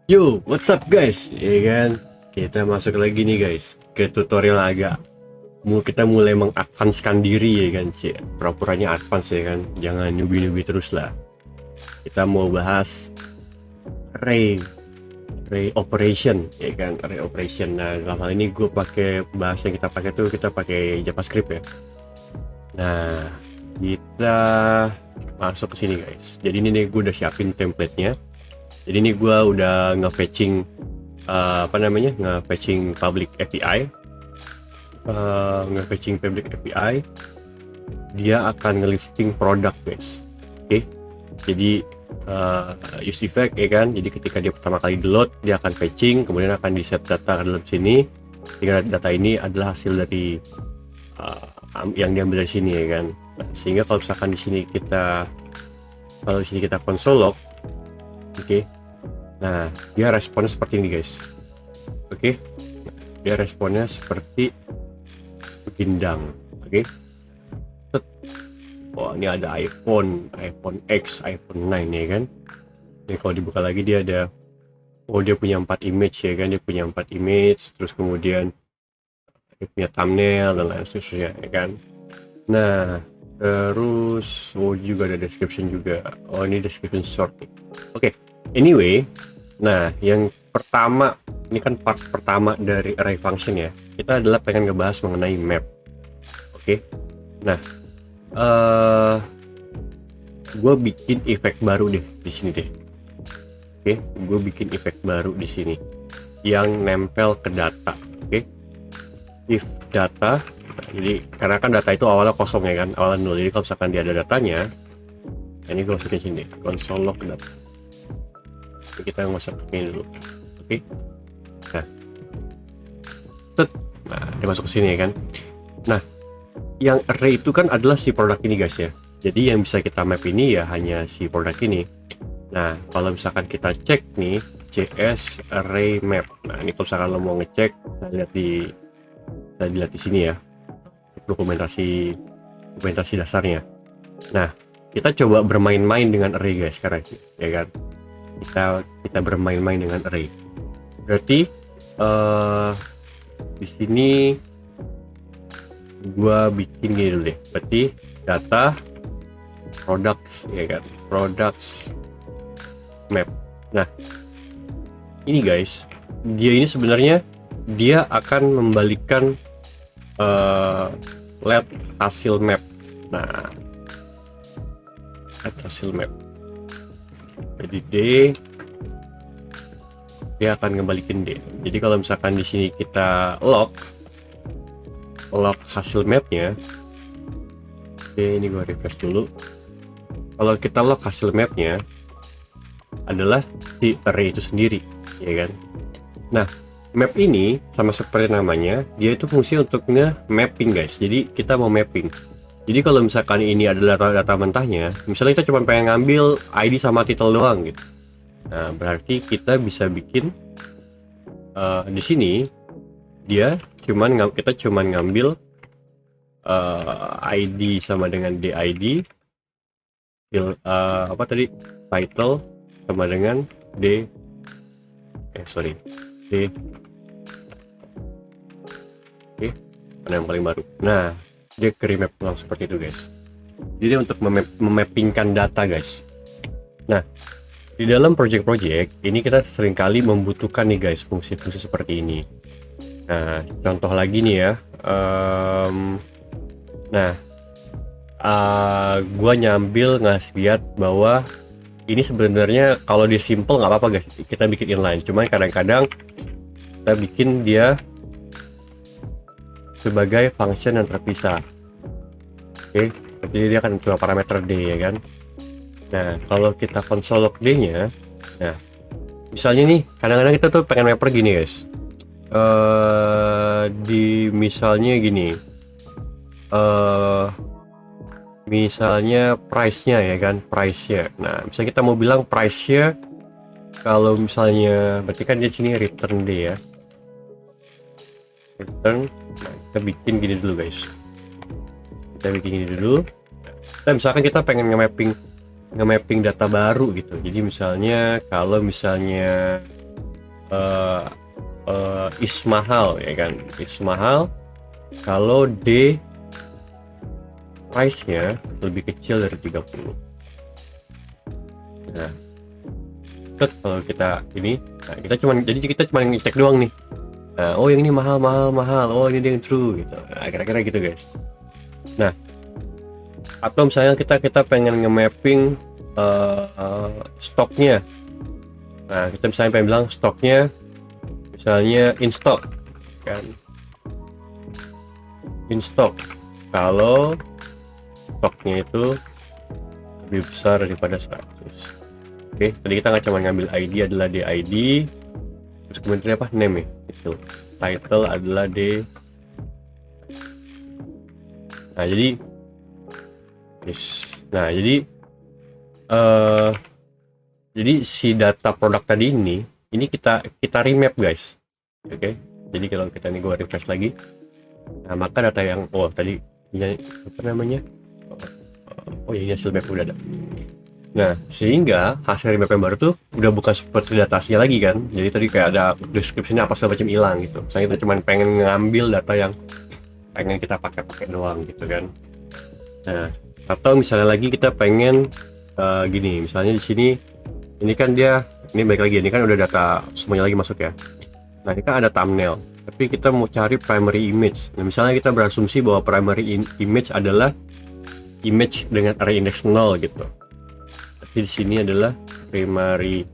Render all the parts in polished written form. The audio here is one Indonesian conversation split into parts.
Yo, what's up guys? Ya kan, kita masuk lagi nih guys ke tutorial agak. Kita mulai mengadvanskan diri ya kan, sih. Pura-puranya advance ya kan, jangan newbie-newbie terus lah. Kita mau bahas array, array operation ya kan, array operation. Nah, dalam hal ini gue pakai bahasa yang kita pakai JavaScript ya. Nah, kita masuk ke sini guys. Jadi ini nih gue udah siapin template-nya. Jadi ini gue udah nge-fetching nge-fetching public API, nge-fetching public API. Dia akan ngelisting produk guys. Oke, jadi use effect ya kan. Jadi ketika dia pertama kali download, dia akan fetching, kemudian akan di set data ke dalam sini. Sehingga data ini adalah hasil dari yang diambil dari sini ya kan. Nah, sehingga kalau misalkan di sini kita console log. Oke. Nah, dia responnya seperti ini, guys. Oke. Dia responnya seperti begindang. Oke. Oh, ini ada iPhone X, iPhone 9 ya kan. Ini kalau dibuka lagi dia ada, dia punya 4 image ya kan. Dia punya 4 image, terus kemudian dia punya thumbnail dan lain sebagainya ya kan. Nah, terus juga ada description juga. Oh, ini description short nih. Oke. Anyway, nah yang pertama ini kan part pertama dari array function ya. Kita adalah pengen ngebahas mengenai map. Oke. Nah, gue bikin efek baru deh di sini deh. Oke, gue bikin efek baru di sini yang nempel ke data. Oke. If data, nah, jadi karena kan data itu awalnya kosong ya kan, awalnya nol. Jadi kalau misalkan dia ada datanya, ini gue masukin sini console log data. Kita masuk ini dulu. Oke. Nah, dia masuk ke sini ya kan. Nah, yang array itu kan adalah si produk ini guys ya. Jadi yang bisa kita map ini ya hanya si produk ini. Nah, kalau misalkan kita cek nih JS array map. Nah, ini kalau misalkan lo mau ngecek, kita lihat di sini ya. Dokumentasi dasarnya. Nah, kita coba bermain-main dengan array guys sekarang ya kan. Kita bermain-main dengan array. Berarti di sini gua bikin gini dulu deh. Berarti data products ya kan, products map. Nah, ini guys, dia sebenarnya dia akan membalikan let hasil map. Nah, let hasil map. Jadi dia akan ngembalikin D. Jadi kalau misalkan di sini kita log hasil mapnya, oke, ini gua refresh dulu. Kalau kita log hasil mapnya adalah si array itu sendiri, ya kan? Nah, map ini sama seperti namanya, dia itu fungsi untuk nge-mapping guys. Jadi kita mau mapping. Jadi kalau misalkan ini adalah data mentahnya, misalnya kita cuma pengen ngambil ID sama title doang gitu. Nah, berarti kita bisa bikin di sini kita cuman ngambil ID sama dengan DID, title sama dengan D. Oke, mana yang paling baru. Nah, dia ke remap ulang seperti itu guys. Jadi untuk memappingkan data guys. Nah, di dalam project-project ini kita seringkali membutuhkan nih guys fungsi-fungsi seperti ini. Nah, contoh lagi nih ya. Gua nyambil ngasih lihat bahwa ini sebenarnya kalau dia simple nggak apa-apa guys, kita bikin inline. Cuman kadang-kadang kita bikin dia sebagai function yang terpisah. Oke, jadi dia akan punya parameter D ya kan. Nah, kalau kita console log D-nya, nah, misalnya nih, kadang-kadang kita tuh pengen mapper gini guys. Misalnya gini, misalnya price-nya ya kan, price-nya. Nah, misalnya kita mau bilang price-nya, kalau misalnya, berarti kan di sini return D ya. Return, nah, kita bikin gini dulu guys. Kita bikin gini dulu. Nah, misalkan kita pengen nge-mapping data baru gitu. Jadi misalnya kalau misalnya is mahal ya kan, is mahal kalau D price-nya lebih kecil dari 30. Nah, kalau kita ini, nah kita cuman ngecek doang nih. Nah, oh yang ini mahal, oh ini dia yang true gitu. Nah, kira-kira gitu guys. Nah, atau misalnya kita pengen nge-mapping stoknya. Nah, kita misalnya pengen bilang stoknya misalnya in stock kan, in stock kalau stoknya itu lebih besar daripada 100. Oke, tadi kita nggak cuma ngambil ID adalah DID, terus kemudian apa, name ya, itu title adalah D. Nah jadi nah jadi si data produk tadi ini kita remap guys. Oke, jadi kalau kita nih gua refresh lagi, nah maka data yang tadi ini apa namanya, oh iya hasil map udah ada. Nah, sehingga hasil remap yang baru tuh udah bukan seperti data aslinya lagi kan. Jadi tadi kayak ada deskripsinya apa segala macam hilang gitu. Misalnya kita cuma pengen ngambil data yang pengen kita pakai doang gitu kan. Nah, atau misalnya lagi kita pengen gini, misalnya di sini ini kan ini balik lagi, ini kan udah data semuanya lagi masuk ya. Nah, ini kan ada thumbnail, tapi kita mau cari primary image. Nah, misalnya kita berasumsi bahwa primary image adalah image dengan array index 0 gitu. Di sini adalah primary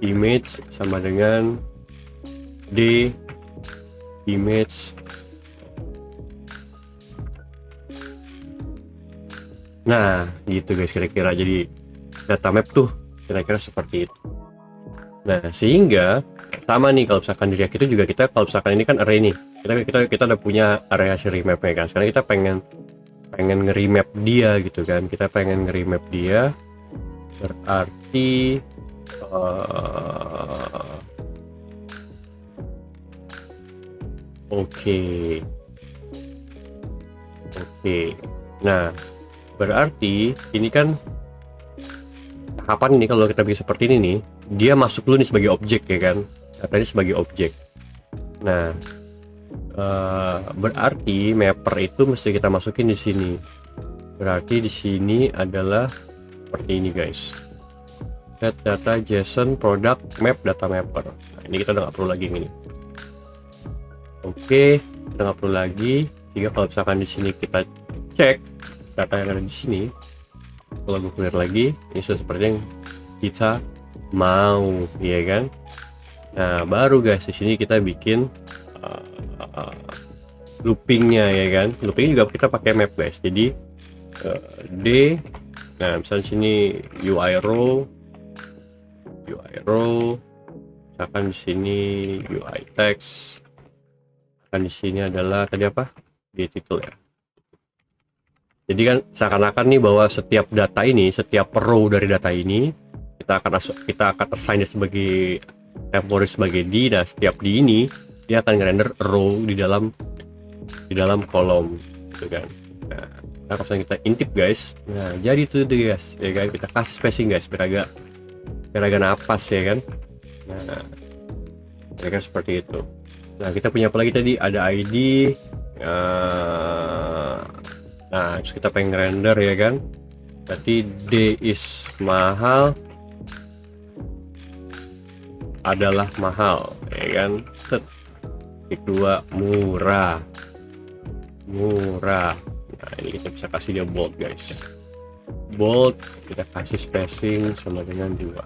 image sama dengan D image. Nah gitu guys, kira-kira jadi data map tuh kira-kira seperti itu. Nah sehingga sama nih kalau misalkan di React itu juga kita, kalau misalkan ini kan array nih, kita udah punya array hasil remapnya kan. Sekarang kita pengen nge-remap dia gitu kan, kita pengen nge-remap dia. Berarti oke. Nah, berarti ini kan tahapan ini kalau kita bikin seperti ini nih, dia masuk dulu nih sebagai objek ya kan. Tadi sebagai objek. Nah, berarti mapper itu mesti kita masukin di sini. Berarti di sini adalah seperti ini guys, set data JSON product map data mapper. Nah, ini kita udah nggak perlu lagi ini. Oke, kita nggak perlu lagi. Jika kalau misalkan di sini kita cek data yang ada di sini, kalau gue clear lagi, ini sudah seperti yang kita mau, ya kan? Nah, baru guys di sini kita bikin loopingnya ya kan. Looping juga kita pakai map guys. Jadi D. Nah, misalnya sini UI row, misalkan di sini UI text, akan di sini adalah tadi apa, di title ya. Jadi kan seakan-akan nih bahwa setiap data ini, setiap row dari data ini kita akan assign sebagai temporary sebagai D. Nah, setiap D ini dia akan ngerender row di dalam kolom gitu kan. Nah, kalau kita intip guys, nah jadi tuh deh guys ya kan, kita kasih spacing guys biar agak napas ya kan. Nah ya kan seperti itu. Nah, kita punya apa lagi tadi, ada ID. Nah terus kita pengen render ya kan, berarti D is mahal adalah mahal ya kan. Titik 2 murah. Nah, ini kita bisa kasih dia bold guys, bold, kita kasih spacing sama dengan 2.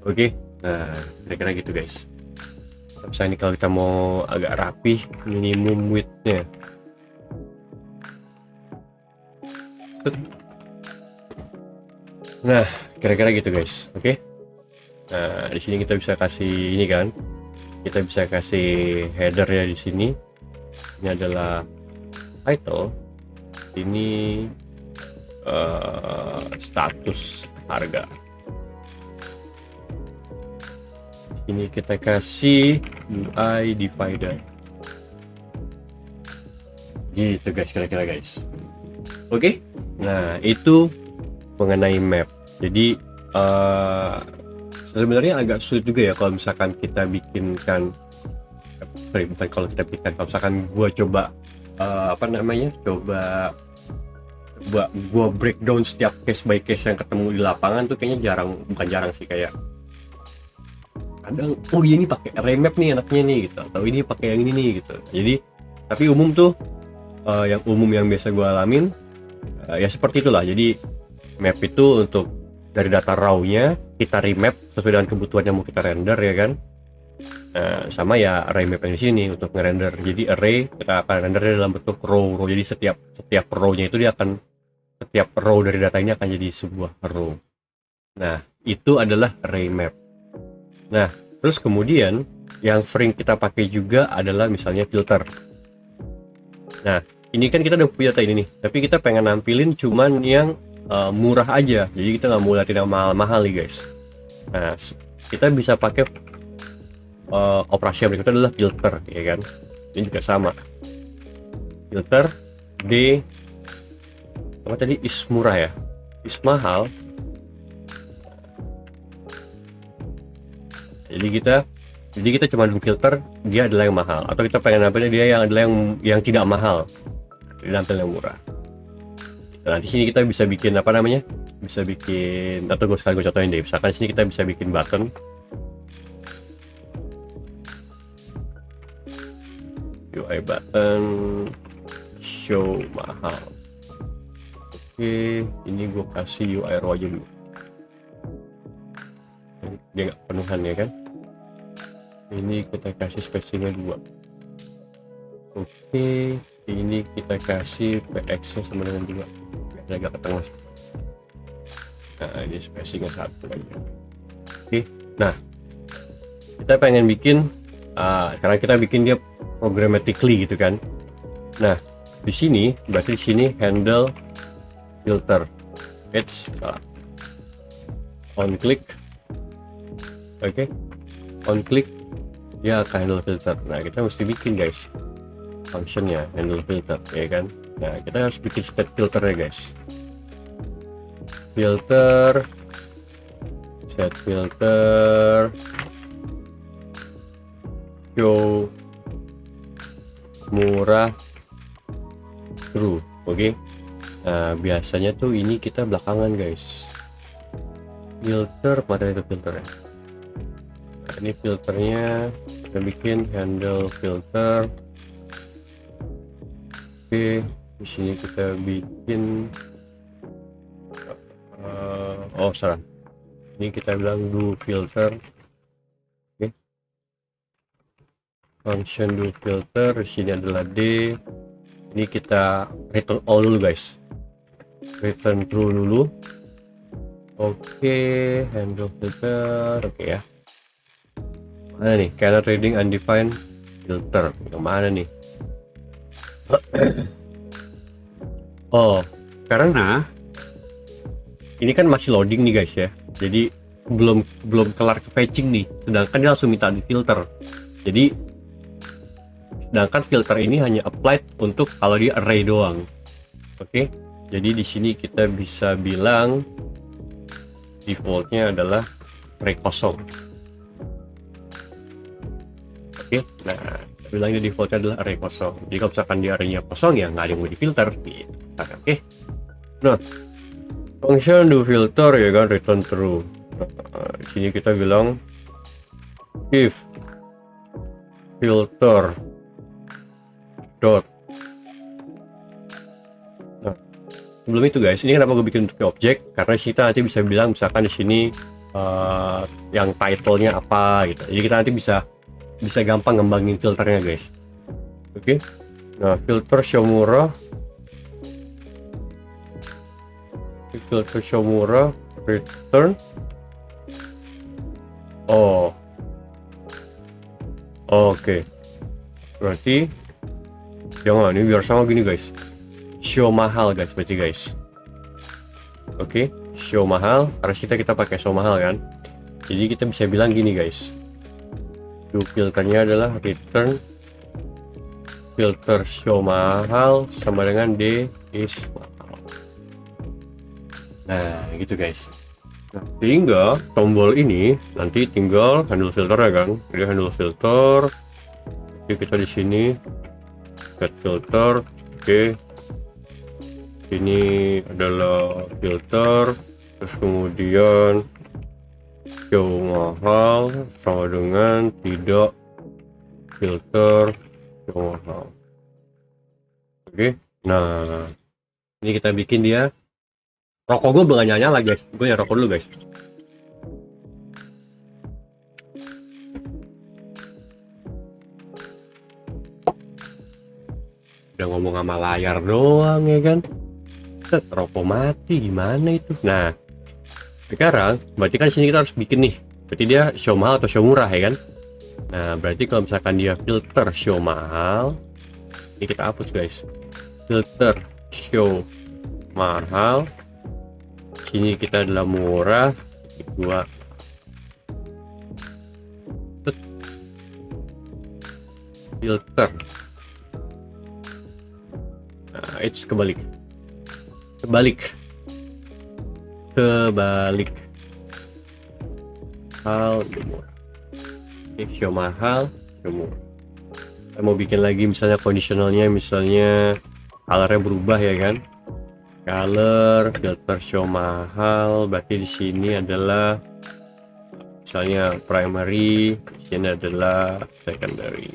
Oke, nah kira-kira gitu guys. Misalnya ini kalau kita mau agak rapih, minimum width-nya. Nah kira-kira gitu guys. Oke, nah di sini kita bisa kasih ini kan, kita bisa kasih header ya di sini. Ini adalah title, ini status harga. Ini kita kasih UI divider gitu guys, kira-kira guys. Oke, nah itu mengenai map. Jadi sebenarnya agak sulit juga ya kalau misalkan kita bikinkan, sorry bukan kalau kita bikinkan, kalau misalkan gua coba apa namanya, coba gua breakdown setiap case by case yang ketemu di lapangan tuh kayaknya jarang, bukan jarang sih, kayak kadang oh iya ini pakai remap nih anaknya nih gitu, atau ini pakai yang ini nih gitu. Jadi tapi umum tuh yang umum yang biasa gue alamin ya seperti itulah. Jadi map itu untuk dari data raw-nya kita remap sesuai dengan kebutuhan yang mau kita render ya kan. Sama ya array map yang di sini untuk ngerender. Jadi array kita akan render dalam bentuk row. Jadi setiap row-nya itu dia akan, setiap row dari data ini akan jadi sebuah row. Nah, itu adalah array map. Nah, terus kemudian yang sering kita pakai juga adalah misalnya filter. Nah, ini kan kita udah punya data ini nih, tapi kita pengen nampilin cuman yang murah aja. Jadi kita nggak mau liatin yang mahal-mahal nih guys. Nah, kita bisa pakai operasi yang berikutnya adalah filter, ya kan? Ini juga sama. Filter D apa tadi, is murah ya, is mahal. Jadi kita cuma filter dia adalah yang mahal, atau kita pengen nampilin dia yang adalah yang tidak mahal, jadi nampil yang murah. Nah di sini kita bisa bikin apa namanya, bisa bikin, atau gue contohin deh, misalkan di sini kita bisa bikin button UI button show mahal. Oke, ini gue kasih UI raw aja dulu, dia nggak penuhan ya kan. Ini kita kasih spesinya 2. Oke, ini kita kasih px nya sama dengan 2, agak ke tengah. Nah ini spesinya 1 aja. Oke, nah kita pengen bikin sekarang kita bikin dia programmatically gitu kan. Nah di sini berarti di sini handle filter, salah, on click. Oke, on click dia akan handle filter. Nah kita mesti bikin guys functionnya handle filter ya kan. Nah kita harus bikin state filter ya guys. Filter, set filter, show murah true. Oke. Nah biasanya tuh ini kita belakangan guys. Filter, mana itu filter ya? Nah, ini filternya kita bikin handle filter. Oke, di sini kita bikin oh salah. Ini kita bilang do filter. Oke. Function do filter di sini adalah D. Ini kita return all dulu guys. Return true dulu. Oke, handle filter. Oke ya. Mana nih? Cannot reading undefined filter. Yang mana nih? Oh, karena ini kan masih loading nih guys ya. Jadi belum kelar ke fetching nih. Sedangkan dia langsung minta di filter. Jadi sedangkan filter ini hanya applied untuk kalau dia array doang. Oke. Jadi di sini kita bisa bilang defaultnya adalah array kosong. Oke, nah kita bilang di defaultnya adalah array kosong. Jadi kalau misalkan di arraynya kosong ya nggak ada yang mau difilter gitu. Oke. Nah, function do filter ya kan, return true. Di sini kita bilang if filter dot. Nah, sebelum itu guys, ini kenapa gue bikin untuk objek? Karena kita nanti bisa bilang misalkan di sini yang title-nya apa gitu. Jadi kita nanti bisa gampang ngembangin filternya guys. Oke. Nah, filter show murah. Filter show murah return. Oh. Oke. Berarti jangan, ini biar sama gini guys. Show mahal guys berarti guys. Oke, show mahal. Harus kita pakai show mahal kan. Jadi kita bisa bilang gini guys. Do filternya adalah return filter show mahal sama dengan D is mahal. Nah gitu guys. Sehingga tombol ini nanti tinggal handle filter ya kan. Jadi handle filter, oke, kita di sini set filter, oke, ini adalah filter, terus kemudian show mahal sama dengan tidak filter show mahal. Oke, nah ini kita bikin dia. Rokok gue belum nyala guys, gue nyala rokok dulu guys. Udah ngomong sama layar doang ya kan. Set, rokok mati gimana itu. Nah sekarang berarti kan sini kita harus bikin nih, berarti dia show mahal atau show murah ya kan. Nah berarti kalau misalkan dia filter show mahal, ini kita hapus guys, filter show mahal, sini kita adalah murah, dua filter. Nah itu kebalik hal murah. Oke, show mahal show murah. Kita mau bikin lagi misalnya conditionalnya, misalnya colornya berubah ya kan, color filter show mahal, berarti di sini adalah misalnya primary, di sini adalah secondary.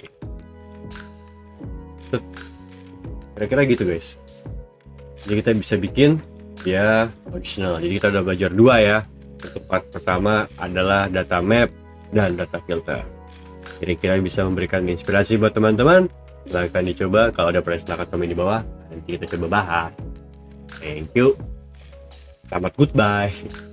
Kira-kira gitu guys. Jadi kita bisa bikin ya conditional. Jadi kita udah belajar dua ya. Untuk part pertama adalah data map dan data filter. Kira-kira bisa memberikan inspirasi buat teman-teman. Silahkan dicoba. Kalau ada pertanyaan silahkan komen di bawah. Nanti kita coba bahas. Thank you. Selamat goodbye.